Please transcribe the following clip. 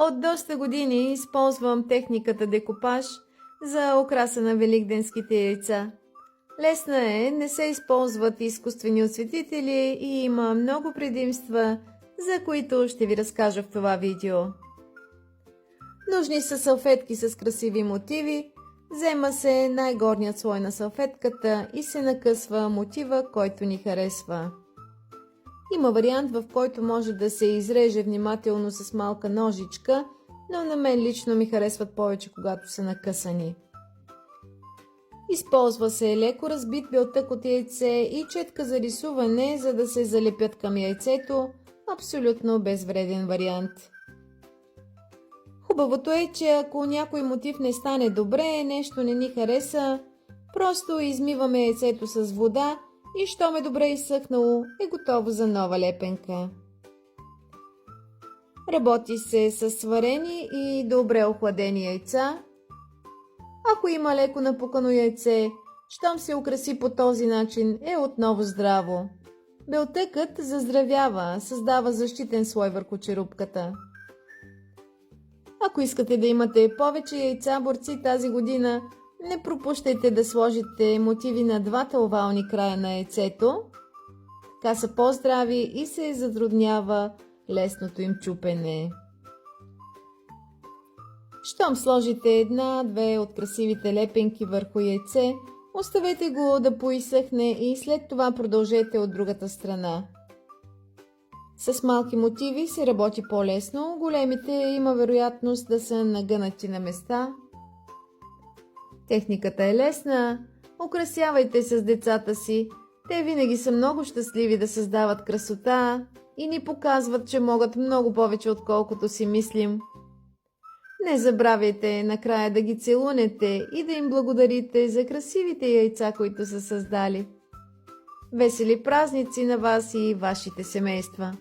От доста години използвам техниката декупаж за украса на великденските яйца. Лесна е, не се използват изкуствени осветители и има много предимства, за които ще ви разкажа в това видео. Нужни са салфетки с красиви мотиви. Взема се най-горният слой на салфетката и се накъсва мотива, който ни харесва. Има вариант, в който може да се изреже внимателно с малка ножичка, но на мен лично ми харесват повече, когато са накъсани. Използва се леко разбит белтък от яйце и четка за рисуване, за да се залепят към яйцето. Абсолютно безвреден вариант. Хубавото е, че ако някой мотив не стане добре, нещо не ни хареса, просто измиваме яйцето с вода и щом е добре изсъхнало, е готово за нова лепенка. Работи се с сварени и добре охладени яйца. Ако има леко напукано яйце, щом се украси по този начин, е отново здраво. Белтъкът заздравява, създава защитен слой върху черупката. Ако искате да имате повече яйца борци тази година, не пропущайте да сложите мотиви на двата овални края на яйцето. Така са по-здрави и се затруднява лесното им чупене. Щом сложите една-две от красивите лепенки върху яйце, оставете го да поизсъхне и след това продължете от другата страна. С малки мотиви се работи по-лесно, големите има вероятност да са нагънати на места. Техниката е лесна, украсявайте с децата си, те винаги са много щастливи да създават красота и ни показват, че могат много повече отколкото си мислим. Не забравяйте накрая да ги целунете и да им благодарите за красивите яйца, които са създали. Весели празници на вас и вашите семейства!